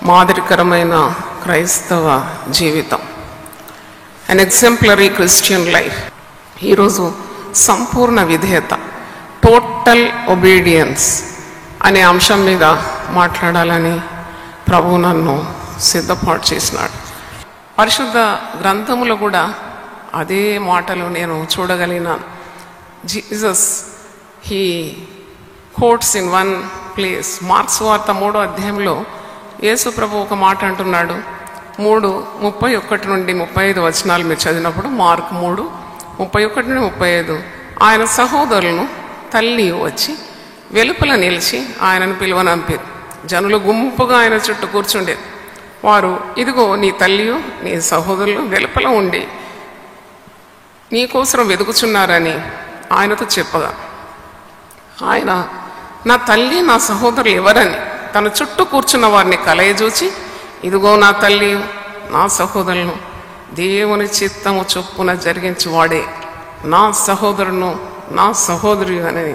మాదిరికరమైన క్రైస్తవ జీవితం, అన్ exemplary Christian life. ఈరోజు సంపూర్ణ విధేయత, టోటల్ ఒబీడియన్స్ అనే అంశం మీద మాట్లాడాలని ప్రభు నన్ను సిద్ధపాటు చేసినాడు. పరిశుద్ధ గ్రంథములో కూడా అదే మాటలు నేను చూడగలిగినాను. Jesus he quotes in one place. Mark's వార్త 3వ అధ్యాయంలో యేసు ప్రభు ఒక మాట అంటున్నాడు. 3:31 నుండి 35 వచనాలు మీరు చదివినప్పుడు, మార్క్ 3:31 నుండి 35, ఆయన సహోదరులను తల్లి వచ్చి వెలుపల నిలిచి ఆయనను పిలువనంపారు. జనులు గుంపుగా ఆయన చుట్టూ కూర్చుండేది. వారు, ఇదిగో నీ తల్లియు నీ సహోదరులు వెలుపల ఉండి నీకోసం వెతుకుచున్నారని ఆయనతో చెప్పగా, ఆయన నా తల్లి నా సహోదరులు ఎవరని తన చుట్టూ కూర్చున్న వారిని కలయజూచి, ఇదిగో నా తల్లి నా సహోదరులను, దేవుని చిత్తము చొప్పున జరిగించువాడే నా సహోదరును నా సహోదరు అని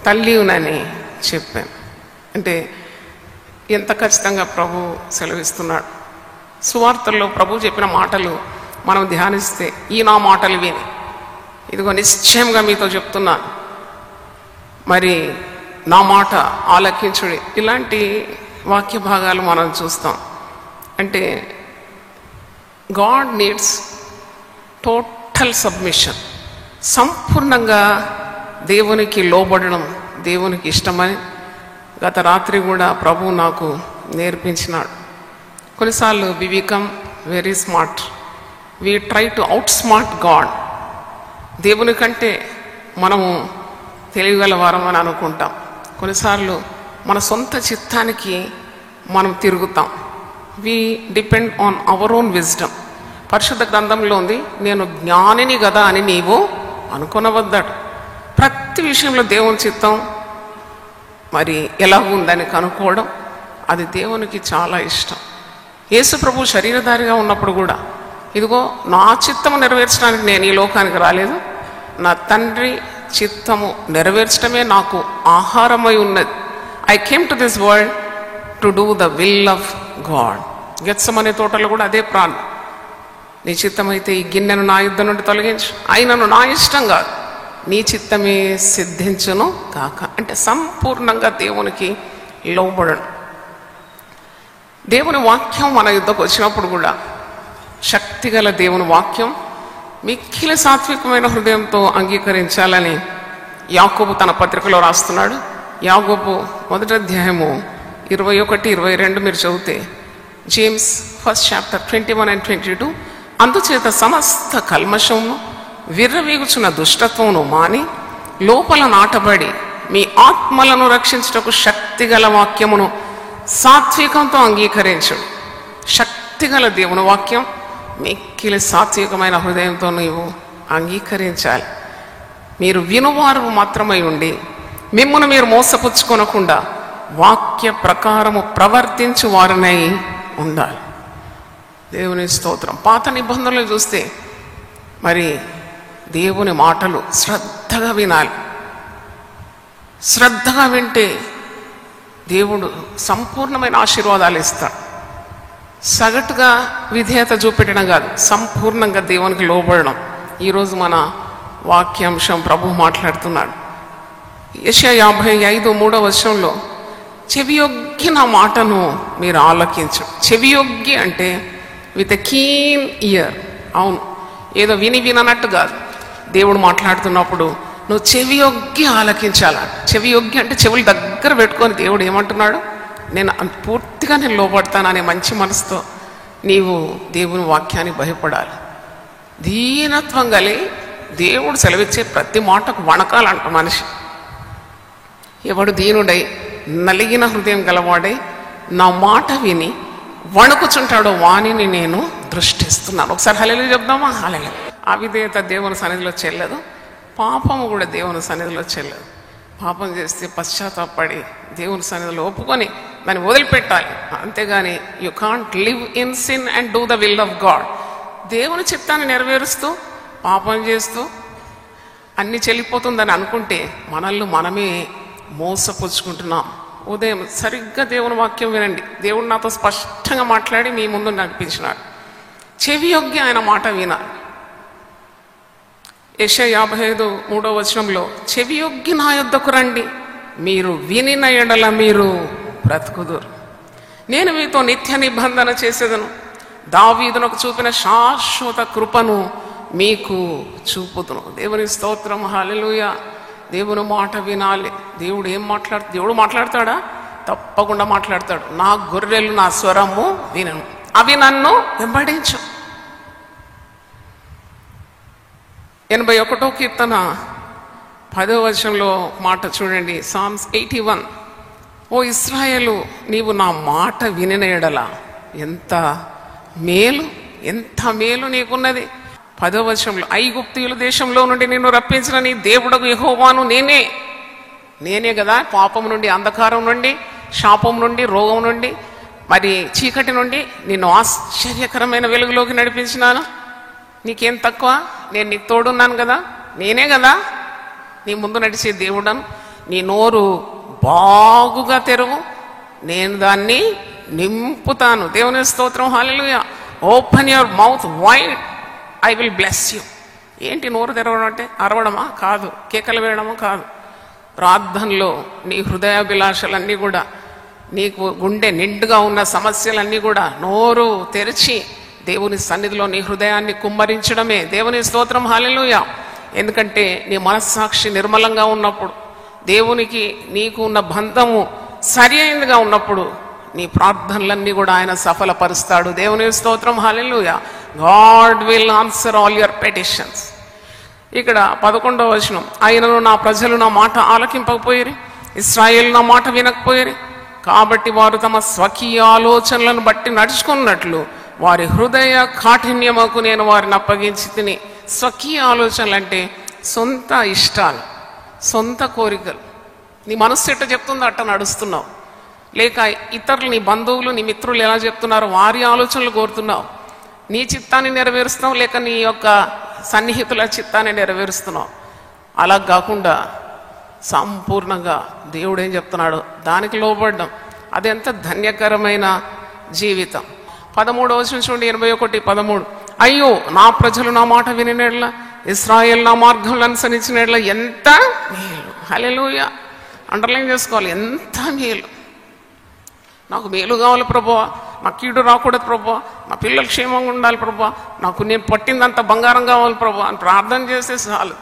తల్లియునని చెప్పాను. అంటే ఎంత ఖచ్చితంగా ప్రభు సెలవిస్తున్నాడు. సువార్తల్లో ప్రభు చెప్పిన మాటలు మనం ధ్యానిస్తే, ఈ నా మాటలు విని ఇదిగో నిశ్చయంగా మీతో చెప్తున్నాను, మరి నా మాట ఆలకించుడి, ఇలాంటి వాక్య భాగాలు మనం చూస్తాం. అంటే గాడ్ నీడ్స్ టోటల్ సబ్మిషన్, సంపూర్ణంగా దేవునికి లోబడడం దేవునికి ఇష్టమని గత రాత్రి కూడా ప్రభు నాకు నేర్పించినాడు. కొన్నిసార్లు we become very smart, we try to outsmart God. దేవుని కంటే మనము తెలియగలవారం అని అనుకుంటాం. కొన్నిసార్లు మన సొంత చిత్తానికి మనం తిరుగుతాం. We depend on our own wisdom. పరిశుద్ధ గ్రంథంలో ఉంది, నేను జ్ఞానిని కదా అని నీవు అనుకునవద్దాడు. ప్రతి విషయంలో దేవుని చిత్తం మరి ఎలా ఉందని కనుక్కోవడం, అది దేవునికి చాలా ఇష్టం. యేసు ప్రభు శరీరధారిగా ఉన్నప్పుడు కూడా, ఇదిగో నా చిత్తము నెరవేర్చడానికి నేను ఈ లోకానికి రాలేదు, నా తండ్రి చిత్తము నెరవేర్చడమే నాకు ఆహారమై ఉన్నది. I came to this world to do the will of God. Gethsemane తోటలో కూడా అదే ప్రార్థన, నీ చిత్తమైతే ఈ గిన్నెను నా యుద్ధం నుండి తొలగించు, అయినను నా ఇష్టం కాదు నీ చిత్తమే సిద్ధించును కాక. అంటే సంపూర్ణంగా దేవునికి లోబడడం. దేవుని వాక్యం మన యుద్ధకు వచ్చినప్పుడు కూడా శక్తిగల దేవుని వాక్యం మిక్కిలి సాత్వికమైన హృదయంతో అంగీకరించాలని యాకోబు తన పత్రికలో రాస్తున్నాడు. యాకోబు 1వ అధ్యాయము 21-22 మీరు చదివితే, జేమ్స్ 1st chapter 21 and 22, అందుచేత సమస్త కల్మషమును విర్రవీగుచున్న దుష్టత్వమును మాని లోపల నాటబడి మీ ఆత్మలను రక్షించుటకు శక్తిగల వాక్యమును సాత్వికంతో అంగీకరించుడు. శక్తిగల దేవుని వాక్యం మిక్కిలి సాత్వికమైన హృదయంతో నీవు అంగీకరించాలి. మీరు వినువారు మాత్రమై ఉండి మిమ్మును మీరు మోసపుచ్చుకొనకుండా వాక్య ప్రకారము ప్రవర్తించు వారినై ఉండాలి. దేవుని స్తోత్రం. పాత నిబంధనలు చూస్తే మరి దేవుని మాటలు శ్రద్ధగా వినాలి. శ్రద్ధగా వింటే దేవుడు సంపూర్ణమైన ఆశీర్వాదాలు ఇస్తాడు. సగటుగా విధేయత చూపెట్టడం కాదు, సంపూర్ణంగా దేవునికి లోబడడం. ఈరోజు మన వాక్యాంశం ప్రభు మాట్లాడుతున్నాడు. యెషయా 55:3 వచనంలో, చెవియొగ్గి నా మాటను మీరు ఆలకించు. చెవియొగ్గి అంటే విత్ ఎ కీన్ ఇయర్. అవును, ఏదో విననట్టు కాదు. దేవుడు మాట్లాడుతున్నప్పుడు నువ్వు చెవియొగ్గి ఆలకించాల. చెవియొగ్గి అంటే చెవులు దగ్గర పెట్టుకొని దేవుడు ఏమంటున్నాడు, నేను పూర్తిగా నేను లోబడతాననే మంచి మనసుతో నీవు దేవుని వాక్యాన్ని భయపడాలి. దీనత్వం కలిగి దేవుడు సెలవిచ్చే ప్రతి మాటకు వణకాలంట మనిషి. ఎవడు దీనుడై నలిగిన హృదయం గలవాడై నా మాట విని వణుకుచుంటాడో వాణిని నేను దృష్టిస్తున్నాను. ఒకసారి హల్లెలూయా చెప్దామా? హల్లెలూయా. అవిధేయత దేవుని సన్నిధిలో చెల్లదు, పాపము కూడా దేవుని సన్నిధిలో చెల్లదు. పాపం చేస్తే పశ్చాత్తాపడి దేవుని సన్నిధిలో ఒప్పుకొని దాన్ని వదిలిపెట్టాలి. అంతేగాని you can't live in sin and do the will of God. దేవుని చిత్తాన్ని నెరవేరుస్తూ పాపం చేస్తూ అన్ని చెల్లిపోతుందని అనుకుంటే మనల్ని మనమే మోసపుచ్చుకుంటున్నాం. ఉదయం సరిగ్గా దేవుని వాక్యం వినండి. దేవుడు నాతో స్పష్టంగా మాట్లాడి మీ ముందు నడిపించినాడు. చెవి యొగ్గి ఆయన మాట వినాలి. యెషయా 55:3 చెవి యొగ్గి నా యొద్దకు రండి, మీరు వినిన ఎడల మీరు బ్రతుకుదురు. నేను మీతో నిత్య నిబంధన చేసేదను, దావీదునకు చూపిన శాశ్వత కృపను మీకు చూపుదును. దేవుని స్తోత్రం, హల్లెలూయా. దేవుని మాట వినాలి. దేవుడు ఏం దేవుడు మాట్లాడతాడా? తప్పకుండా మాట్లాడతాడు. నా గొర్రెలు నా స్వరము వినను, అవి నన్ను వెంబడించు. 81వ కీర్తన 10వ వచనంలో మాట చూడండి. సామ్స్ 81. ఓ ఇశ్రాయేలు, నీవు నా మాట వినిన ఎడల ఎంత మేలు, ఎంత మేలు నీకున్నది. 10వ వచనంలో, ఐగుప్తీయుల దేశంలో నుండి నిన్ను రప్పించిన నీ దేవుడకు యెహోవాను నేనే కదా పాపం నుండి, అంధకారం నుండి, శాపం నుండి, రోగం నుండి, మరి చీకటి నుండి నిన్ను ఆశ్చర్యకరమైన వెలుగులోకి నడిపించినాను. నీకేం తక్కువ? నేను నీకు తోడున్నాను కదా, నేనే కదా నీ ముందు నడిచే దేవుడను. నీ నోరు బాగుగా తెరువు, నేను దాన్ని నింపుతాను. దేవుని స్తోత్రం, హల్లెలూయా. Open your mouth wide, I will bless you. ఏంటి నోరు తెరవడం అంటే? అరవడమా? కాదు. కేకలు వేయడమా? కాదు. ప్రార్థనలో నీ హృదయాభిలాషలన్నీ కూడా, నీకు గుండె నిండుగా ఉన్న సమస్యలన్నీ కూడా నోరు తెరిచి దేవుని సన్నిధిలో నీ హృదయాన్ని కుమ్మరించడమే. దేవుని స్తోత్రం, హల్లెలూయా. ఎందుకంటే నీ మనస్సాక్షి నిర్మలంగా ఉన్నప్పుడు, దేవునికి నీకు ఉన్న బంధము సరి అయినదిగా ఉన్నప్పుడు నీ ప్రార్థనలన్నీ కూడా ఆయన సఫలపరుస్తాడు. దేవుని స్తోత్రం, హల్లెలూయా. God will answer all your petitions. ఇక్కడ 11వ వచనం, ఆయనను నా ప్రజలు నా మాట ఆలకింపకపోయిరి, ఇశ్రాయేలు నా మాట వినకపోయిరి, కాబట్టి వారు తమ స్వకీయ ఆలోచనలను బట్టి నడుచుకున్నట్లు వారి హృదయ కాఠిన్యముకు నేను వారిని అప్పగించి తిని. స్వకీయ ఆలోచనలు అంటే సొంత ఇష్టాలు, సొంత కోరికలు. నీ మనస్సు ఎట్ట చెప్తుందో అట్ట నడుస్తున్నావు. లేక ఇతరులు, నీ బంధువులు, నీ మిత్రులు ఎలా చెప్తున్నారో వారి ఆలోచనలు కోరుతున్నావు. నీ చిత్తాన్ని నెరవేరుస్తున్నావు, లేక నీ యొక్క సన్నిహితుల చిత్తాన్ని నెరవేరుస్తున్నావు. అలా కాకుండా సంపూర్ణంగా దేవుడు ఏం చెప్తున్నాడు దానికి లోబడ్డం, అది ఎంత ధన్యకరమైన జీవితం. 13వ వచనం చూడండి, 81:13. అయ్యో, నా ప్రజలు నా మాట వినినట్ల, ఇశ్రాయేలు నా మార్గంలో అనుసరించినట్ల ఎంత మేలు. హల్లెలూయా. అండర్లైన్ చేసుకోవాలి, ఎంత మేలు. నాకు మేలు కావాలి ప్రభువా, నాకు కీడు రాకూడదు ప్రభువా, నా పిల్లలు క్షేమంగా ఉండాలి ప్రభువా, నాకు నేను పట్టిందంత బంగారం కావాలి ప్రభువా అని ప్రార్థన చేస్తే చాలు.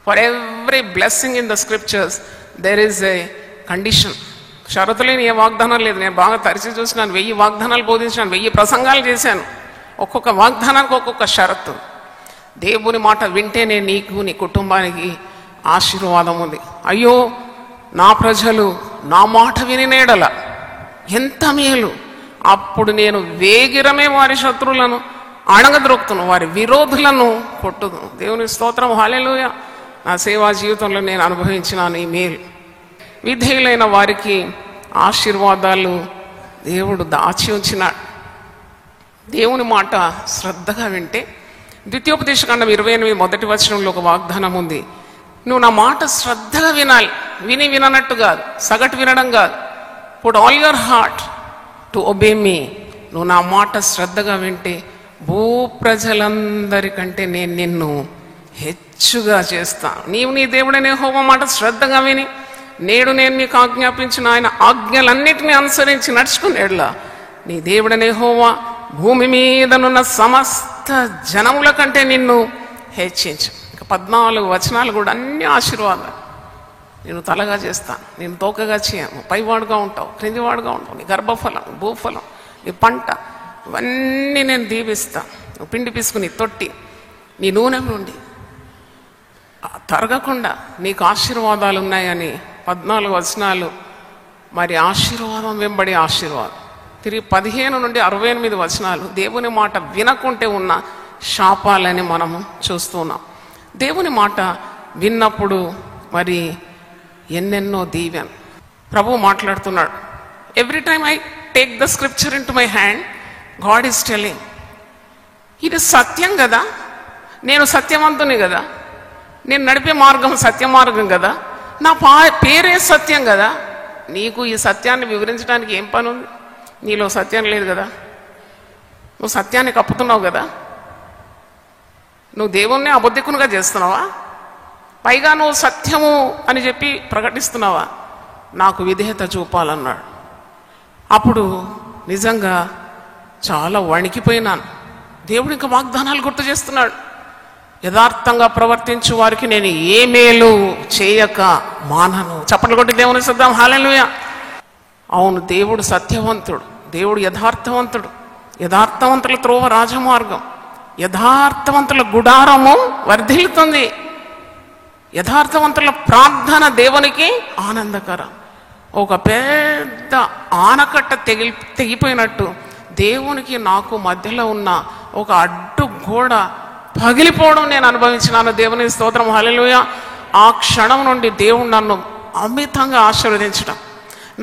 For every blessing in the scriptures there is a condition. షరతులేని ఏ వాగ్దానం లేదు. నేను బాగా తరిచి చూసినాను, 1000 వాగ్దానాలు బోధించినాను, 1000 ప్రసంగాలు చేశాను. ఒక్కొక్క వాగ్దానానికి ఒక్కొక్క షరతు. దేవుని మాట వింటేనే నీకు, నీ కుటుంబానికి ఆశీర్వాదం ఉంది. అయ్యో, నా ప్రజలు నా మాట వినినేడల ఎంత మేలు, అప్పుడు నేను వేగిరమే వారి శత్రువులను అణగద్రొక్కుతును, వారి విరోధులను కొట్టుదును. దేవుని స్తోత్రం, హల్లెలూయా. నా సేవా జీవితంలో నేను అనుభవించినాను ఈ మేలు. విధేయులైన వారికి ఆశీర్వాదాలు దేవుడు దాచి ఉంచినాడు. దేవుని మాట శ్రద్ధగా వింటే, ద్వితీయోపదేశకాండం 28 మొదటి వచనంలో ఒక వాగ్దానం ఉంది. నువ్వు నా మాట శ్రద్ధగా వినాలి. విననట్టు కాదు, సగటు వినడం కాదు. Put all your heart to obey మీ. నువ్వు నా మాట శ్రద్ధగా వింటే భూప్రజలందరికంటే నేను నిన్ను హెచ్చుగా చేస్తాను. నీవు నీ దేవుడనే యెహోవా మాట శ్రద్ధగా విని నేడు నేను నీకు ఆజ్ఞాపించిన ఆయన ఆజ్ఞలన్నిటినీ అనుసరించి నడుచుకునేలా నీ దేవుడనే యెహోవా భూమి మీదనున్న సమస్త జనముల కంటే నిన్ను హెచ్చించు. ఇంకా 14 వచనాలు కూడా అన్ని ఆశీర్వాదాలు. నేను తలగా చేస్తాను, నేను తోకగా చేయను, పైవాడుగా ఉంటావు, క్రిందివాడుగా ఉంటావు, నీ గర్భఫలం, భూఫలం, నీ పంట, ఇవన్నీ నేను దీవిస్తాను. నువ్వు పిండి పిసుకుని తొట్టి, నీ నూనె నుండి తరగకుండా నీకు ఆశీర్వాదాలు ఉన్నాయని 14 వచనాలు. మరి ఆశీర్వాదం వెంబడి ఆశీర్వాదం. తిరిగి 15 నుండి 68 వచనాలు దేవుని మాట వినకుంటే ఉన్న శాపాలని మనము చూస్తున్నాం. దేవుని మాట విన్నప్పుడు మరి ఎన్నెన్నో దీవెన. ప్రభు మాట్లాడుతున్నాడు. Every time I take the scripture in to my hand, God is telling, ఇది సత్యం కదా, నేను సత్యవంతుని కదా, నేను నడిపే మార్గం సత్య మార్గం కదా, నా పేరే సత్యం కదా, నీకు ఈ సత్యాన్ని వివరించడానికి ఏం పని ఉంది? నీలో సత్యం లేదు కదా, నువ్వు సత్యాన్ని కప్పుతున్నావు కదా, నువ్వు దేవుణ్ణి అబద్ధికునిగా చేస్తున్నావా? పైగా నువ్వు సత్యము అని చెప్పి ప్రకటిస్తున్నావా? నాకు విధేయత చూపాలన్నాడు. అప్పుడు నిజంగా చాలా వణికిపోయినాను. దేవుడు ఇంకా వాగ్దానాలు గుర్తు చేస్తున్నాడు. యథార్థంగా ప్రవర్తించు వారికి నేను ఏ మేలు చేయక మానను. చప్పట్లు కొట్టి దేవుని స్తుతిద్దాం. హల్లెలూయా. అవును, దేవుడు సత్యవంతుడు, దేవుడు యథార్థవంతుడు. యథార్థవంతుల త్రోవ రాజమార్గం, యథార్థవంతుల గుడారము వర్ధిల్లుతుంది. యథార్థవంతుల ప్రార్థన దేవునికి ఆనందకరం. ఒక పెద్ద ఆనకట్ట తెగిపోయినట్టు దేవునికి నాకు మధ్యలో ఉన్న ఒక అడ్డు గోడ పగిలిపోవడం నేను అనుభవించినాను. దేవుని స్తోత్రం. హల్లెలూయా. ఆ క్షణం నుండి దేవుడు నన్ను అమితంగా ఆశీర్వదించడం,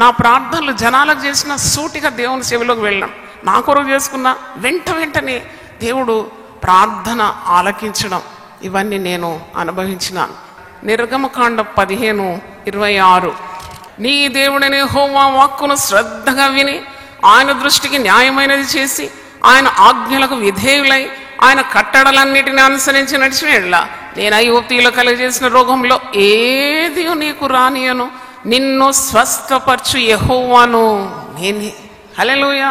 నా ప్రార్థనలు జనాలకు చేసిన సూటిగా దేవుని సేవలోకి వెళ్ళడం, నా కొరకు చేసుకున్న వెంటనే దేవుడు ప్రార్థన ఆలకించడం, ఇవన్నీ నేను అనుభవించినాను. నిర్గమకాండ 15:26 నీ దేవుడనే యెహోవా వాక్కును శ్రద్ధగా విని ఆయన దృష్టికి న్యాయమైనది చేసి ఆయన ఆజ్ఞలకు విధేయులై ఆయన కట్టడలన్నిటిని అనుసరించి నడిచిన ఎడల నేను ఐగుప్తీయులు కలుగజేసిన రోగంలో ఏది నీకు రానియను, నిన్ను స్వస్థపరచు యెహోవాను నేనే. హల్లెలూయా.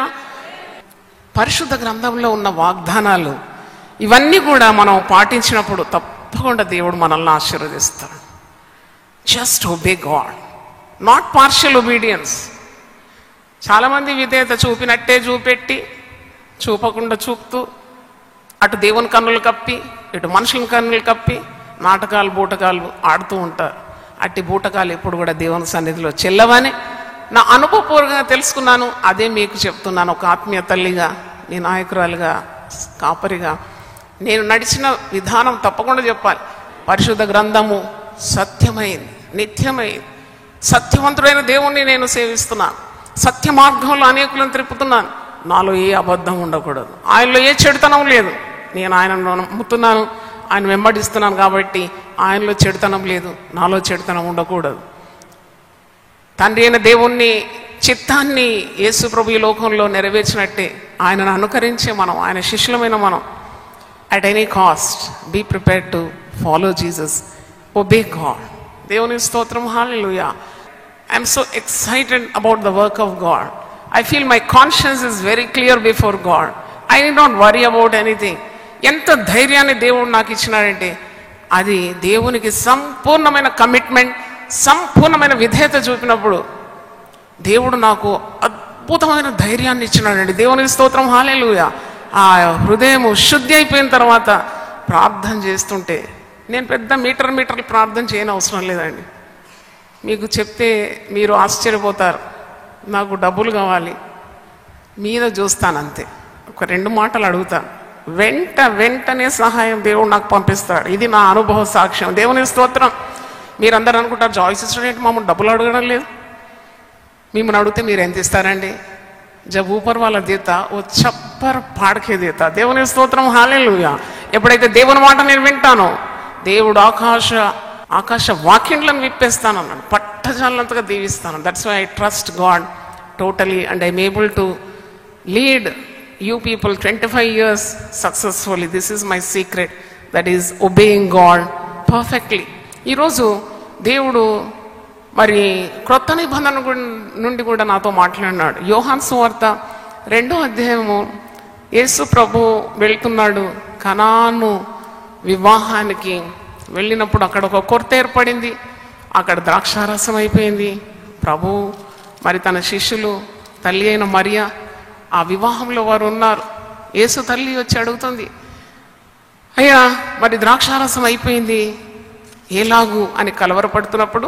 పరిశుద్ధ గ్రంథంలో ఉన్న వాగ్దానాలు ఇవన్నీ కూడా మనం పాటించినప్పుడు తప్పకుండా దేవుడు మనల్ని ఆశీర్వదిస్తాడు. Just obey God, not partial obedience. చాలామంది విధేయత చూపినట్టే చూపెట్టి చూపకుండా చూపుతూ అటు దేవుని కన్నులు కప్పి ఇటు మనుషుల కన్నులు కప్పి నాటకాలు బూటకాలు ఆడుతూ ఉంటారు. అట్టి బూటకాలు ఎప్పుడు కూడా దేవుని సన్నిధిలో చెల్లవని నా అనుభవపూర్వకంగా తెలుసుకున్నాను. అదే మీకు చెప్తున్నాను. ఒక ఆత్మీయ తల్లిగా, నీ నాయకురాలుగా, కాపరిగా నేను నడిచిన విధానం తప్పకుండా చెప్పాలి. పరిశుద్ధ గ్రంథము సత్యమైంది, నిత్యమైంది. సత్యవంతుడైన దేవుణ్ణి నేను సేవిస్తున్నాను. సత్య మార్గంలో అనేకులను త్రిప్పుతున్నాను. నాలో ఏ అబద్ధం ఉండకూడదు, ఆయనలో ఏ చెడుతనం లేదు. నేను ఆయనను నమ్ముతున్నాను, ఆయన వెంబడిస్తున్నాను కాబట్టి ఆయనలో చెడుతనం లేదు, నాలో చెడుతనం ఉండకూడదు. తండ్రి అయిన దేవుణ్ణి చిత్తాన్ని యేసు ప్రభు ఈ లోకంలో నెరవేర్చినట్టే ఆయనను అనుకరించే మనం, ఆయన శిష్యులమైన మనం, at any cost be prepared to follow Jesus, obey God. దేవుని స్తోత్రం. హల్లెలూయా. I am so excited about the work of God. I feel my conscience is very clear before God. I need not worry about anything. ఎంత ధైర్యాన్ని దేవుడు నాకు ఇచ్చినాడంటే అది దేవునికి సంపూర్ణమైన commitment, సంపూర్ణమైన విధేయత చూపినప్పుడు దేవుడు నాకు అద్భుతమైన ధైర్యాన్ని ఇచ్చినాడండి. దేవునికి స్తోత్రం. హల్లెలూయా. ఆ హృదయం శుద్ధి అయిపోయిన తర్వాత ప్రార్థన చేస్తుంటే నేను పెద్ద మీటర్లు ప్రార్థన చేయని అవసరం లేదండి. మీకు చెప్తే మీరు ఆశ్చర్యపోతారు. నాకు డబ్బులు కావాలి, మీద చూస్తాను అంతే, ఒక 2 మాటలు అడుగుతాను, వెంటనే సహాయం దేవుడు నాకు పంపిస్తాడు. ఇది నా అనుభవ సాక్ష్యం. దేవుని స్తోత్రం. మీరందరూ అనుకుంటారు జాయిస్ స్టూడెంట్ మమ్మల్ని డబ్బులు అడగడం లేదు. మిమ్మల్ని అడిగితే మీరు ఎంత ఇస్తారండి? జబ్ ఊపర్ వాళ్ళ దేతా ఓ చప్పర్ పాడకే దేతా. దేవుని స్తోత్రం. హల్లెలూయా. ఎప్పుడైతే దేవుని మాట నేను వింటానో దేవుడు ఆకాశ వాక్యంలను విప్పేస్తానన్నాడు, పట్టజాలంతగా దీవిస్తాను. That's why I trust God totally and I'm able to lead you people 25 years successfully. This is my secret, that is obeying God perfectly. ఈరోజు దేవుడు మరి క్రొత్త నిబంధన నుండి కూడా నాతో మాట్లాడినాడు. యోహాను సువార్త 2వ అధ్యాయము యేసు ప్రభు వెళ్తున్నాడు కనాను వివాహానికి. వెళ్ళినప్పుడు అక్కడ ఒక కొరత ఏర్పడింది, అక్కడ ద్రాక్షారసం అయిపోయింది. ప్రభు మరి తన శిష్యులు, తల్లి అయిన మరియా ఆ వివాహంలో వారు ఉన్నారు. యేసు తల్లి వచ్చి అడుగుతుంది, అయ్యా మరి ద్రాక్షారసం అయిపోయింది ఎలాగూ అని కలవరపడుతున్నప్పుడు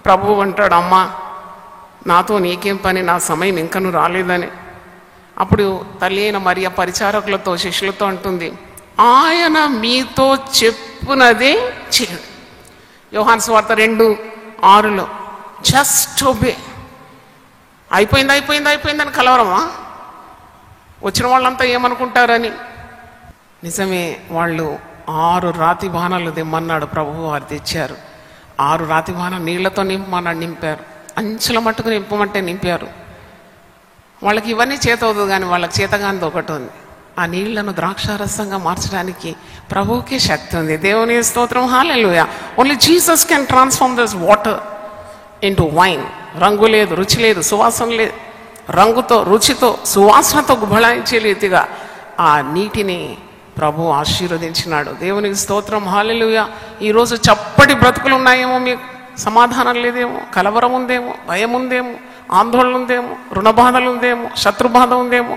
ప్రభువు అంటాడు, అమ్మా నాతో నీకేం పని, నా సమయం ఇంకనూ రాలేదని. అప్పుడు తల్లి అయిన మరియా పరిచారకులతో శిష్యులతో అంటుంది, ఆయన మీతో చెప్పునదే చేయండి. యోహాను సువార్త 2:6 జస్ట్ ఒబే. అయిపోయిందని కలవరమా? వచ్చిన వాళ్ళంతా ఏమనుకుంటారని. నిజమే, వాళ్ళు 6 రాతి బాణాలు తెమ్మన్నాడు ప్రభువు, వారు తెచ్చారు. 6 రాతి బాణాలు నీళ్లతో నింపారు. అంచుల మట్టుకు నింపమంటే నింపారు. వాళ్ళకి ఇవన్నీ చేత అవుతుంది, కానీ వాళ్ళకి చేతగానిది ఒకటి ఉంది. ఆ నీళ్లను ద్రాక్షారసంగా మార్చడానికి ప్రభువుకే శక్తి ఉంది. దేవుని స్తోత్రం, హల్లెలూయా. Only Jesus can transform this water into wine. రంగు లేదు, రుచి లేదు, సువాసన లేదు. రంగుతో, రుచితో, సువాసనతో గుబళాయించే రీతిగా ఆ నీటిని ప్రభు ఆశీర్వదించినాడు. దేవునికి స్తోత్రం, హల్లెలూయా. ఈరోజు చప్పటి బ్రతుకులు ఉన్నాయేమో, మీకు సమాధానం లేదేమో, కలవరం ఉందేమో, భయం ఉందేమో, ఆందోళన ఉందేమో, రుణబాధలు ఉందేమో, శత్రుబాధ ఉందేమో,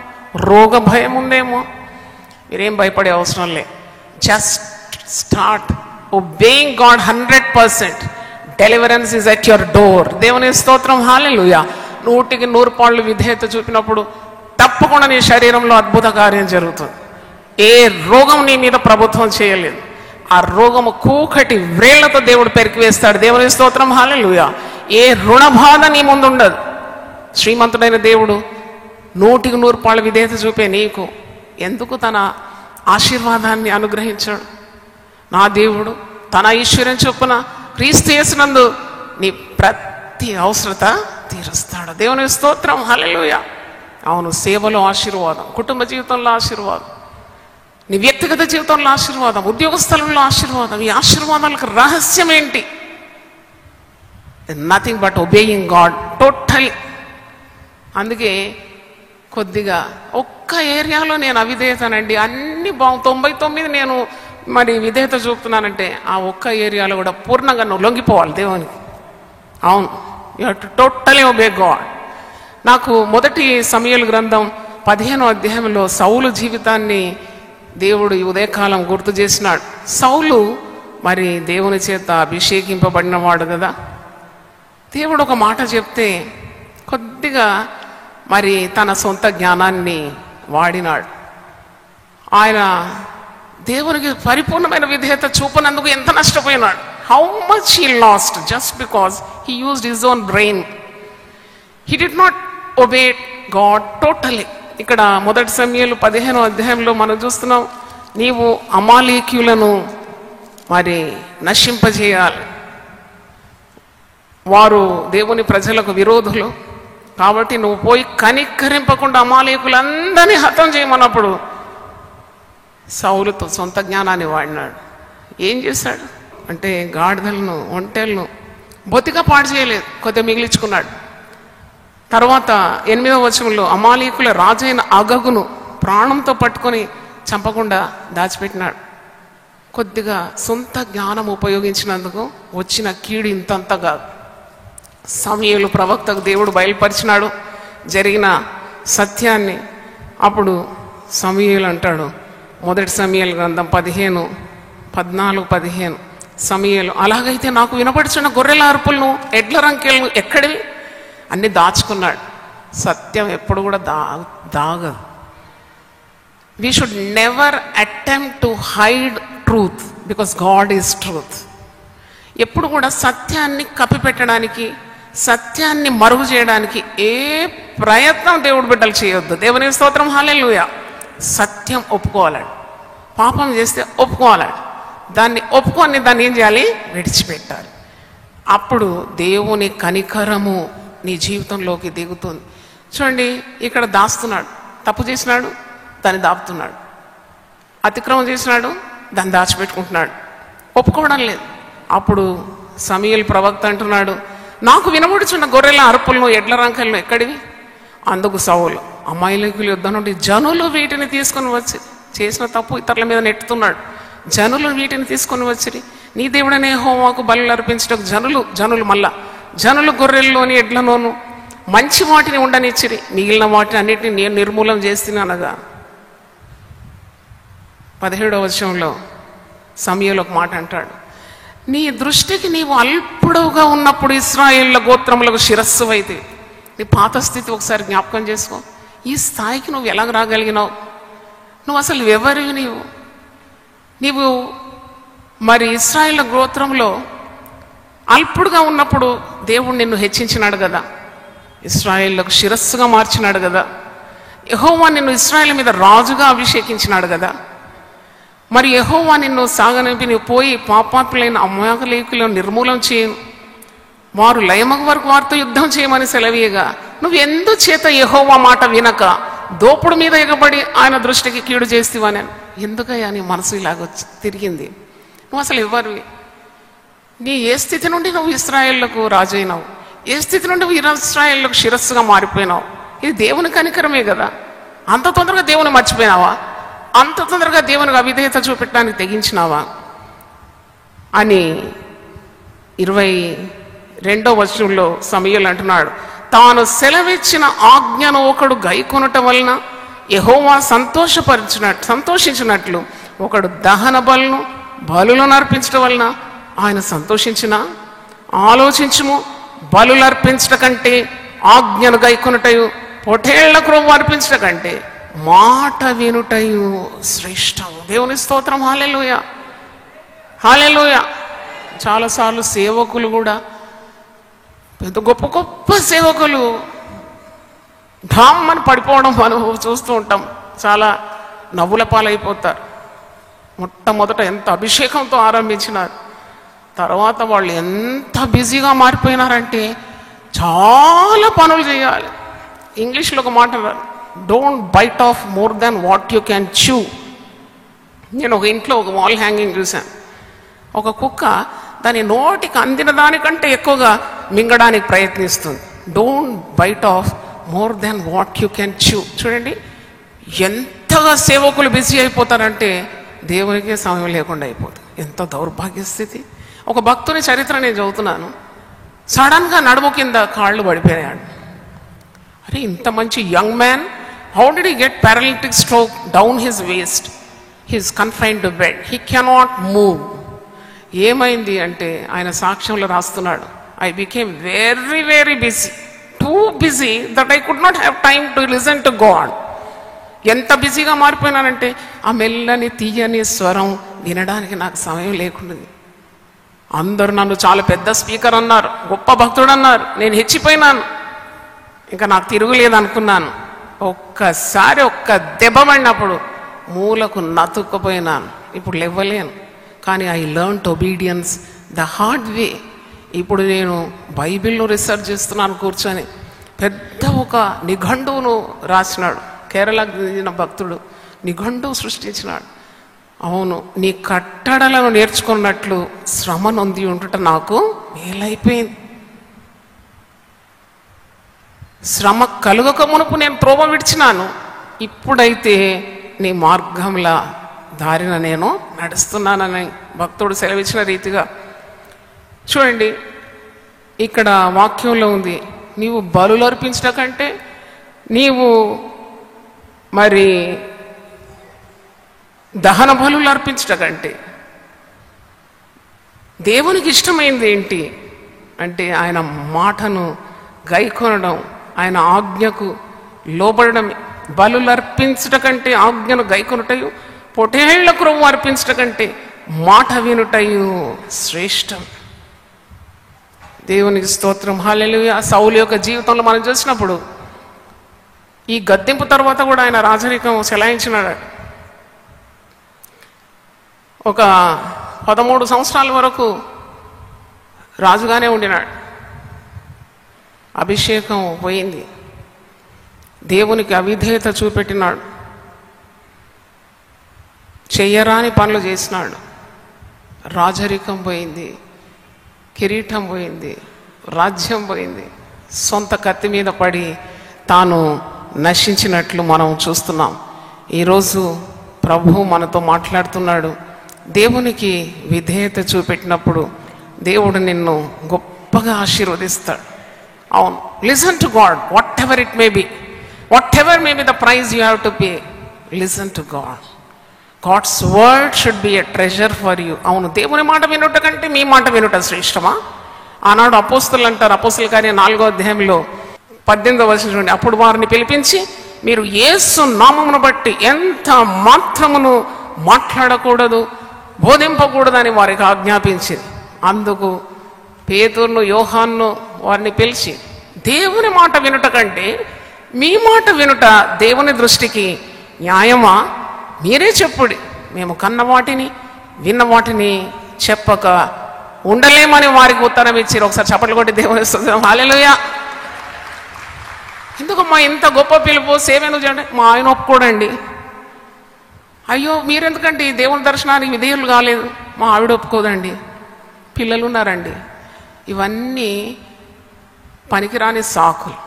రోగ భయం ఉందేమో. మీరేం భయపడే అవసరం లే. Just start obeying God 100%. Deliverance is at your door. దేవుని స్తోత్రం, హల్లెలూయా. 100కి 100 పాళ్ళు విధేయత చూపినప్పుడు తప్పకుండా నీ శరీరంలో అద్భుత కార్యం జరుగుతుంది. ఏ రోగం నీ మీద ప్రభుత్వం చేయలేదు. ఆ రోగము కూకటి వ్రేళ్లతో దేవుడు పెరికివేస్తాడు. దేవుని స్తోత్రం, హల్లెలూయా. ఏ రుణబాధ నీ ముందు ఉండదు. శ్రీమంతుడైన దేవుడు 100కి 100 పాళ్ళు విధేయత చూపే నీకు ఎందుకు తన ఆశీర్వాదాన్ని అనుగ్రహించాడు? నా దేవుడు తన ఐశ్వర్యం చొప్పున క్రీస్తు యేసునందు నీ ప్రతి అవసరత తీరుస్తాడు. దేవుని స్తోత్రం, హల్లెలూయా. అవును, సేవలో ఆశీర్వాదం, కుటుంబ జీవితంలో ఆశీర్వాదం, నీ వ్యక్తిగత జీవితంలో ఆశీర్వాదం, ఉద్యోగ స్థలంలో ఆశీర్వాదం. ఈ ఆశీర్వాదాలకు రహస్యం ఏంటి? Nothing but obeying God total. అందుకే కొద్దిగా ఒక్క ఏరియాలో నేను అవిధేయతనండి, అన్ని 99 నేను మరి విధేయత చూపుతున్నానంటే ఆ ఒక్క ఏరియాలో కూడా పూర్ణంగా నువ్వు లొంగిపోవాలి దేవునికి. అవును, you have to totally obey God. నాకు మొదటి సమూయేలు గ్రంథం 15వ అధ్యాయంలో సౌలు జీవితాన్ని దేవుడు ఈ ఉదయకాలం గుర్తు చేసినాడు. సౌలు మరి దేవుని చేత అభిషేకింపబడినవాడు కదా. దేవుడు ఒక మాట చెప్తే కొద్దిగా మరి తన సొంత జ్ఞానాన్ని వాడినాడు. ఆయన దేవునికి పరిపూర్ణమైన విధేయత చూపనందుకు ఎంత నష్టపోయినాడు. How much he lost just because he used his own brain. He did not obey God totally. ఇక్కడ మొదటి సమూయేలు 15వ అధ్యాయంలో మనం చూస్తున్నాం, నీవు అమాలేకీయులను మరి నశింపజేయాలి, వారు దేవుని ప్రజలకు విరోధులు కాబట్టి నువ్వు పోయి కనికరింపకుండా అమాలేకులందరినీ హతం చేయమన్నప్పుడు సౌలుతో సొంత జ్ఞానాన్ని వాడినాడు. ఏం చేశాడు అంటే గాడిదలను, ఒంటెలను బొత్తిగా పాడు చేయలేదు, కొద్దిగా మిగిలించుకున్నాడు. తర్వాత 8వ వచనంలో అమాలేకుల రాజైన అగగును ప్రాణంతో పట్టుకొని చంపకుండా దాచిపెట్టినాడు. కొద్దిగా సొంత జ్ఞానం ఉపయోగించినందుకు వచ్చిన కీడు ఇంతంత కాదు. సమూయేలు ప్రవక్తకు దేవుడు బయలుపరిచినాడు జరిగిన సత్యాన్ని. అప్పుడు సమూయేలు అంటాడు, మొదటి సమూయేలు గ్రంథం 14:15 సమూయేలు, అలాగైతే నాకు వినపడుచున్న గొర్రెల అరుపులను, ఎడ్ల రంకెలను ఎక్కడివి అన్ని దాచుకున్నాడు. సత్యం ఎప్పుడు కూడా దాగదు. We should never attempt to hide truth because God is truth. ఎప్పుడు కూడా సత్యాన్ని కప్పిపెట్టడానికి, సత్యాన్ని మరుగు చేయడానికి ఏ ప్రయత్నం దేవుడు బిడ్డలు చేయొద్దు. దేవుని స్తోత్రం, హల్లెలూయా. సత్యం ఒప్పుకోవాలండి, పాపం చేస్తే ఒప్పుకోవాలండి, దాన్ని ఒప్పుకొని దాన్ని ఏం చేయాలి? విడిచిపెట్టాలి. అప్పుడు దేవుని కనికరము నీ జీవితంలోకి దిగుతుంది. చూడండి, ఇక్కడ దాస్తున్నాడు, తప్పు చేసినాడు దాన్ని దాపుతున్నాడు, అతిక్రమం చేసినాడు దాన్ని దాచిపెట్టుకుంటున్నాడు, ఒప్పుకోవడం లేదు. అప్పుడు సమూయేలు ప్రవక్త అంటున్నాడు, నాకు వినబడుచున్న గొర్రెల అరుపులను, ఎడ్ల రంకెలను ఎక్కడివి? అందుకు సౌలు, అమాలేకీయుల యుద్ధం నుండి జనులు వీటిని తీసుకొని వచ్చి, చేసిన తప్పు ఇతరుల మీద నెట్టుతున్నాడు, జనులు వీటిని తీసుకొని వచ్చిరి, నీ దేవుడనే యెహోవాకు బలులు అర్పించటకు జనులు మళ్ళా జనులు గొర్రెల్లోని ఎడ్లలోను మంచి వాటిని ఉండనిచ్చిరి, మిగిలిన వాటిని అన్నిటిని నేను నిర్మూలన చేస్తున్నానగా. 17వ వచనంలో సమూయేలు ఒక మాట అంటాడు, నీ దృష్టికి నీవు అల్పుడవుగా ఉన్నప్పుడు ఇశ్రాయేళ్ల గోత్రములకు శిరస్సు అయితే. నీ పాత స్థితి ఒకసారి జ్ఞాపకం చేసుకో. ఈ స్థాయికి నువ్వు ఎలా రాగలిగినావు? నువ్వు అసలు ఎవరివి? నీవు మరి ఇశ్రాయేళ్ల గోత్రంలో అల్పుడుగా ఉన్నప్పుడు దేవుడు నిన్ను హెచ్చించినాడు కదా, ఇశ్రాయేళ్లకు శిరస్సుగా మార్చినాడు కదా, యెహోవా నిన్ను ఇశ్రాయేల్ మీద రాజుగా అభిషేకించినాడు కదా. మరి యెహోవా నిన్ను సాగనింపి నువ్వు పోయి పాపాత్ములైన అమాలేకీయులను నిర్మూలన చేయను, వారు లయమగు వరకు వారితో యుద్ధం చేయమని సెలవీయగా నువ్వు ఎందుచేత యెహోవా మాట వినక దోపుడు మీద ఎగబడి ఆయన దృష్టికి కీడు చేస్తేవని. ఎందుకయ్యా నీ మనసు ఇలాగ తిరిగింది? నువ్వు అసలు ఎవరివి? నీ ఏ స్థితి నుండి నువ్వు ఇశ్రాయేళ్లకు రాజు అయినావు? ఏ స్థితి నుండి నువ్వు ఇశ్రాయేళ్లకు శిరస్సుగా మారిపోయినావు? ఇది దేవుని కనికరమే కదా. అంత తొందరగా దేవుని మర్చిపోయినావా? అంత తొందరగా దేవునికి అవిధేయత చూపెట్టడానికి తెగించినావా అని 22వ వచనంలో సమూయేలు అంటున్నాడు, తాను ఆజ్ఞను ఒకడు గైకొనుట వలన యెహోవా సంతోషించినట్లు ఒకడు దహన బలులను అర్పించడం వలన ఆయన సంతోషించిన. ఆలోచించుము, బలులు అర్పించట కంటే ఆజ్ఞను గైకొనుటయు, పొటేళ్ల క్రొవ్వు అర్పించట కంటే మాట వినుటయు శ్రేష్టం. దేవుని స్తోత్రం. హల్లెలూయా, హల్లెలూయా. చాలాసార్లు సేవకులు కూడా పెద్ద గొప్ప గొప్ప సేవకులు ఢామ్మని పడిపోవడం మనం చూస్తూ ఉంటాం. చాలా నవ్వుల పాలైపోతారు. మొట్టమొదట ఎంత అభిషేకంతో ఆరంభించినారు, తర్వాత వాళ్ళు ఎంత బిజీగా మారిపోయినారంటే చాలా పనులు చేయాలి. ఇంగ్లీష్లో ఒక మాట, don't bite off more than what you can chew. నేను ఒక ఇంట్లో ఒక వాల్ హ్యాంగింగ్ చూశాను. ఒక కుక్క దాని నోటికి అందిన దానికంటే ఎక్కువగా మింగడానికి ప్రయత్నిస్తుంది. Don't bite off more than what you can chew. చూడండి ఎంతగా సేవకులు బిజీ అయిపోతారంటే దేవునికే సమయం లేకుండా అయిపోతుంది. ఎంత దౌర్భాగ్య స్థితి. ఒక భక్తుని చరిత్ర నేను చదువుతున్నాను. సడన్గా నడుము కింద కాళ్ళు పడిపోయాడు. అరే, ఇంత మంచి young man, how did he get paralytic stroke down his waste? He's confined to bed, he cannot move. ఏమైంది అంటే ఆయన సాక్ష్యంలో రాస్తున్నాడు, I became very very busy, too busy that I could not have time to listen to God. ఎంత బిజీగా మారిపోయినానంటే ఆ మెల్లని తీయని స్వరం వినడానికి నాకు సమయం లేకుండాది. అందరూ నన్ను చాలా పెద్ద స్పీకర్ అన్నారు, గొప్ప భక్తుడు అన్నారు. నేను హెచ్చిపోయినాను, ఇంకా నాకు తిరుగులేదు అనుకున్నాను. ఒక్కసారి ఒక్క దెబ్బ పడినప్పుడు మూలకు నతుక్కుపోయినాను. ఇప్పుడు లేవలేను. కానీ I learned obedience the hard way. ఇప్పుడు నేను బైబిల్లో రీసెర్చ్ చేస్తున్నాను కూర్చొని. పెద్ద ఒక నిఘంటువును రాసినాడు, కేరళకు చెందిన భక్తుడు నిఘంటువు సృష్టించినాడు. అవును, నీ కట్టడలను నేర్చుకున్నట్లు శ్రమ నొంది ఉంటుట నాకు మేలైపోయింది. శ్రమ కలుగక మునుపు నేను త్రోవ విడిచినాను, ఇప్పుడైతే నీ మార్గంలా దారిన నేను నడుస్తున్నానని భక్తుడు సెలవిచ్చిన రీతిగా. చూడండి, ఇక్కడ వాక్యంలో ఉంది, నీవు బలులు అర్పించడం కంటే, నీవు మరి దహన బలులు అర్పించడం కంటే దేవునికి ఇష్టమైంది ఏంటి అంటే ఆయన మాటను గైకొనడం, ఆయన ఆజ్ఞకు లోబడమే. బలులు అర్పించడం కంటే ఆజ్ఞను గైకొనుటయు, పొటేళ్ల క్రొవ్వు అర్పించడం కంటే మాట వినుటయు శ్రేష్టం. దేవునికి స్తోత్రం. హల్లెలూయా. సౌలు యొక్క జీవితంలో మనం చూసినప్పుడు ఈ గద్దెంపు తర్వాత కూడా ఆయన రాజరికం చెలాయించినాడు. ఒక 13 సంవత్సరాల వరకు రాజుగానే ఉండినాడు. అభిషేకం పోయింది, దేవునికి అవిధేయత చూపెట్టినాడు, చెయ్యరాని పనులు చేసినాడు. రాజరికం పోయింది, కిరీటం పోయింది, రాజ్యం పోయింది. సొంత కత్తి మీద పడి తాను నశించినట్లు మనం చూస్తున్నాం. ఈరోజు ప్రభువు మనతో మాట్లాడుతున్నాడు. దేవునికి విధేయత చూపెట్టినప్పుడు దేవుడు నిన్ను గొప్పగా ఆశీర్వదిస్తాడు. అవును, listen to God whatever it may be, whatever may be the price you have to pay, listen to God. God's word should be a treasure for you. అవును, దేవుని మాట వినుట కంటే మీ మాట వినుట శ్రేష్టమా? ఆనాడు అపోస్తులు అంటారు, అపోస్తుల కార్యం 4వ అధ్యాయంలో 18వ వచనం చూడండి. అప్పుడు వారిని పిలిపించి, మీరు యేసు నామమును బట్టి ఎంత మాత్రమును మాట్లాడకూడదు, బోధింపకూడదని వారికి ఆజ్ఞాపించింది. అందుకు పేతురును యోహాన్ను వారిని పిలిచి, దేవుని మాట వినుట కంటే మీ మాట వినుట దేవుని దృష్టికి న్యాయమా? మీరే చెప్పుడి. మేము కన్న వాటిని విన్న వాటిని చెప్పక ఉండలేమని వారికి ఉత్తరం ఇచ్చారు. ఒకసారి చప్పట్లు కొట్టి దేవుని స్తుతిద్దాం. హల్లెలూయా. ఎందుకమ్మా ఇంత గొప్ప పిలుపు, సేవ ఎందుకు చేయండి? మా ఆయన ఒప్పుకోడండి. అయ్యో మీరెందుకంటే దేవుని దర్శనానికి విధేయులు కాలేదు? మా ఆవిడ ఒప్పుకోదండి, పిల్లలు ఉన్నారండి. ఇవన్నీ పనికిరాని సాకులు.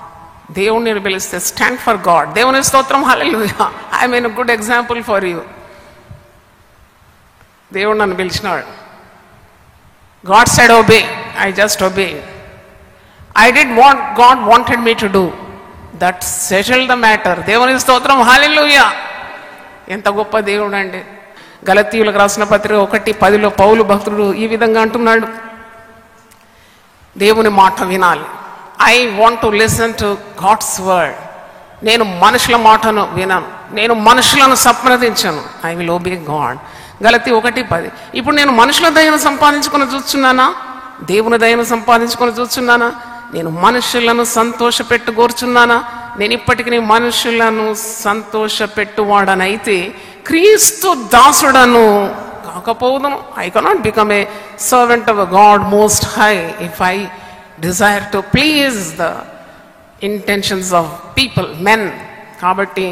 దేవుణ్ణి పిలిస్తే స్టాండ్ ఫర్ గాడ్. దేవుని స్తోత్రం. హల్లెలూయా. I mean good example for you. దేవుడు నన్ను పిలిచినాడు. God said obey. I just obeyed. I did what God wanted me to do. That settled the matter. దేవుని స్తోత్రం. హల్లెలూయా. ఎంత గొప్ప దేవుడు అండి. గలతీయులకు రాసిన పత్రిక 1:10 పౌలు భక్తుడు ఈ విధంగా అంటున్నాడు, దేవుని మాట వినాలి. I want to listen to God's word. నేను మనుషుల మాటను వినను, నేను మనుషులను సంప్రదించను. I will obey God. గలతీ 1:10. ఇప్పుడు నేను మనుషుల దయను సంపాదించుకొని చూస్తున్నానా, దేవుని దయను సంపాదించుకొని చూస్తున్నానా? నేను మనుషులను సంతోషపెట్టు కోరుచున్నానా? నేను ఇప్పటికీ మనుషులను సంతోషపెట్టువాడనైతే క్రీస్తు దాసుడను కాకపోదును. I cannot become a servant of God most high if I desire to please the intentions of people, men. కాబట్టి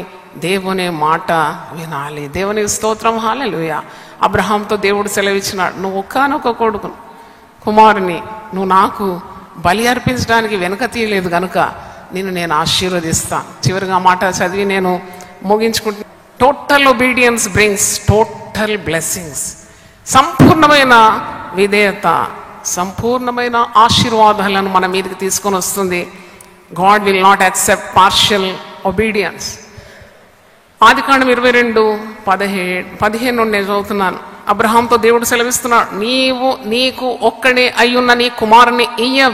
దేవుని మాట వినాలి. దేవుని స్తోత్రం. హల్లెలూయా. అబ్రహాంతో దేవుడు సెలవిచ్చినాడు, నువ్వు ఒక్కనొక్క కొడుకును, కుమారుని నువ్వు నాకు బలి అర్పించడానికి వెనుక తీయలేదు కనుక నేను ఆశీర్వదిస్తాను. చివరిగా మాట చదివి నేను ముగించుకుంటున్నాను. Total obedience brings total blessings. సంపూర్ణమైన విధేయత సంపూర్ణమైన ఆశీర్వాదాలను మన మీదకి తీసుకొని వస్తుంది. God will not accept partial obedience. ఆదికాండం 22:15 నుండి నేను చదువుతున్నాను. అబ్రహాంతో దేవుడు సెలవిస్తున్నాడు, నీకు ఒక్కడే అయ్యున్న నీ కుమారుని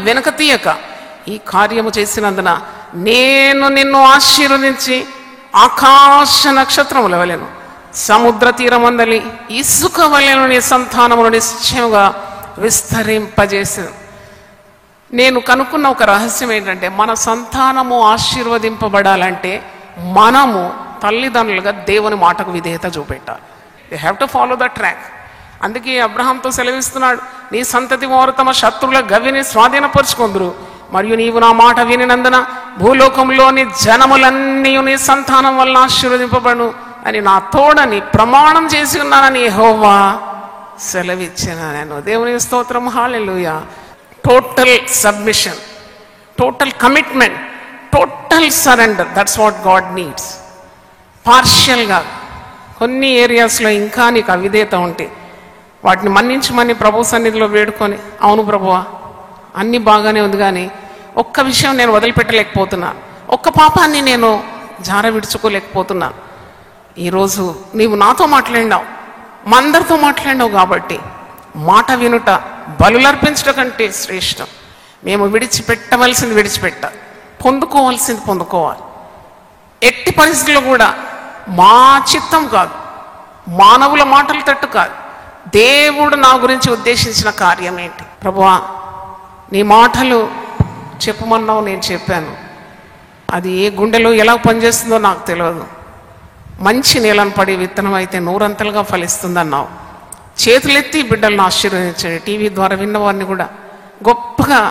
వెనక తీయక ఈ కార్యము చేసినందున నేను నిన్ను ఆశీర్వదించి ఆకాశ నక్షత్రముల వలెను సముద్ర తీరమందలి ఇసుక వలెను నీ సంతానమును నిశ్చయముగా విస్తరింపజేసాను. నేను కనుక్కున్న ఒక రహస్యం ఏంటంటే, మన సంతానము ఆశీర్వదింపబడాలంటే మనము తల్లిదండ్రులుగా దేవుని మాటకు విధేయత చూపెట్టాలి. They have to follow the track. అందుకే అబ్రహాంతో సెలవిస్తున్నాడు, నీ సంతతి వారు తమ శత్రువుల గవిని స్వాధీనపరుచుకొందురు, మరియు నీవు నా మాట వినినందున భూలోకంలోని జనములన్నీ నీ సంతానం వలన ఆశీర్వదింపబడు అని నా తోడని ప్రమాణం చేసి ఉన్నానని యెహోవా సెలవిచ్చిన. నేను దేవుని స్తోత్రం. హల్లెలూయా. Total submission, total commitment, total surrender. That's what God needs. పార్షియల్గా కొన్ని ఏరియాస్లో ఇంకా నీకు అవిధేయత ఉంటే వాటిని మన్నించమని ప్రభు సన్నిధిలో వేడుకొని, అవును ప్రభువా అన్నీ బాగానే ఉంది కానీ ఒక్క విషయం నేను వదిలిపెట్టలేకపోతున్నాను, ఒక్క పాపాన్ని నేను జార విడుచుకోలేకపోతున్నాను. ఈరోజు నీవు నాతో మాట్లాడినావు, మా అందరితో మాట్లాడినావు కాబట్టి మాట వినుట బలులర్పించట కంటే శ్రేష్టం. మేము విడిచిపెట్టవలసింది విడిచిపెట్టాలి, పొందుకోవాల్సింది పొందుకోవాలి. ఎట్టి పరిస్థితుల్లో కూడా మా చిత్తం కాదు, మానవుల మాటలు తట్టు కాదు, దేవుడు నా గురించి ఉద్దేశించిన కార్యం ఏంటి? ప్రభువా నీ మాటలు చెప్పమన్నావు, నేను చెప్పాను. అది ఏ గుండెలో ఎలా పనిచేస్తుందో నాకు తెలియదు. మంచి నీళ్ళను పడి విత్తనం అయితే నూరంతలుగా ఫలిస్తుందన్నావు. చేతులెత్తి బిడ్డలను ఆశీర్వదించండి. టీవీ ద్వారా విన్నవారిని కూడా గొప్పగా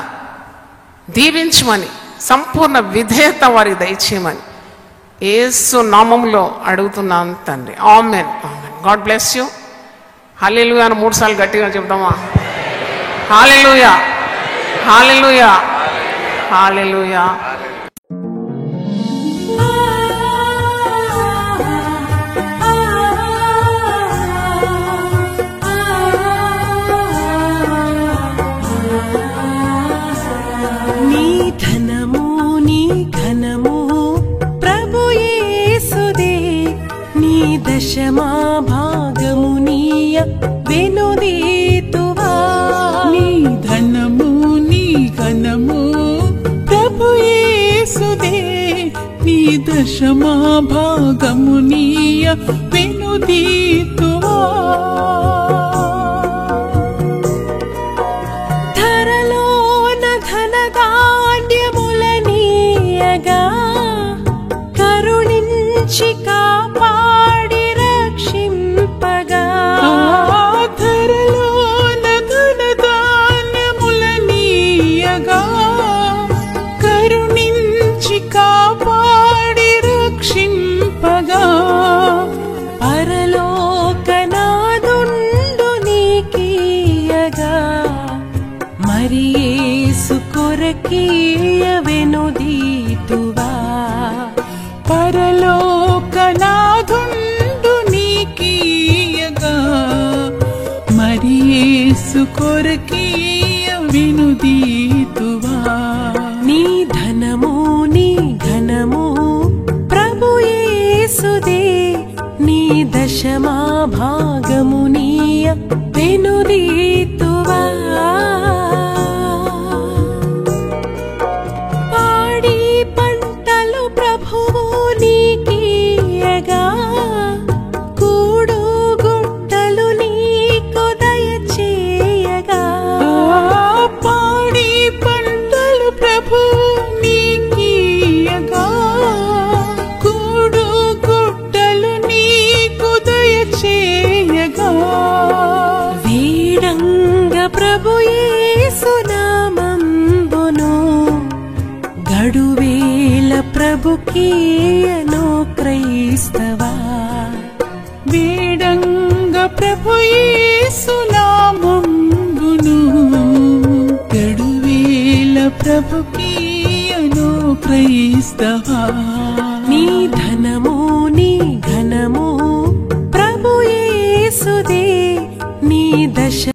దీవించమని, సంపూర్ణ విధేయత వారికి దయచేయమని యేసు నామములో అడుగుతున్నాను తండ్రి. Amen. Amen. God bless you. హల్లెలూయా అని 3 సార్లు గట్టిగా చెప్దామా? హల్లెలూయా, హల్లెలూయా, హల్లెలూయా. నీ ధనము నీ ఘనము ప్రభు యేసుదే, నీ దశమా భాగము నీయ వెనుదీతువా. నీ ధనము నీ ఘనము ప్రభు యేసుదే, నీ దశమా భాగము నీయ వెనుదీతువా. ధరలోన ఘనధాన్యములనీయగా కరుణించి కాపాడి రక్షింపగా. ధరలోన ఘనధాన్యములనీయగా కొరకీయవెనుదీతువా పరలోకనాథుండు నీకీయగా మరి యేసు కొరకీయ వినుదీతువా నీ ధనము నీ ఘనము ప్రభు యేసుదే నీ దశమా భాగము నీయ వెనుదీతువా పాడి పంటలు ప్రభువు నీకీయగా కూడు గుట్టలు నీకు దయచేయగా పాడి పంటలు ప్రభు నీకీయగా కూడు గుట్టలు నీకు దయచేయగా వీడంగ ప్రభు యేసు నామంబును గడువేల ప్రభుకీయను క్రైస్తవా వేడంగ ప్రభు యేసు నామంబును గడువేల ప్రభుకీయను క్రైస్తవా నీ ధనము నీ ఘనము ప్రభు యేసుదే నీ దశ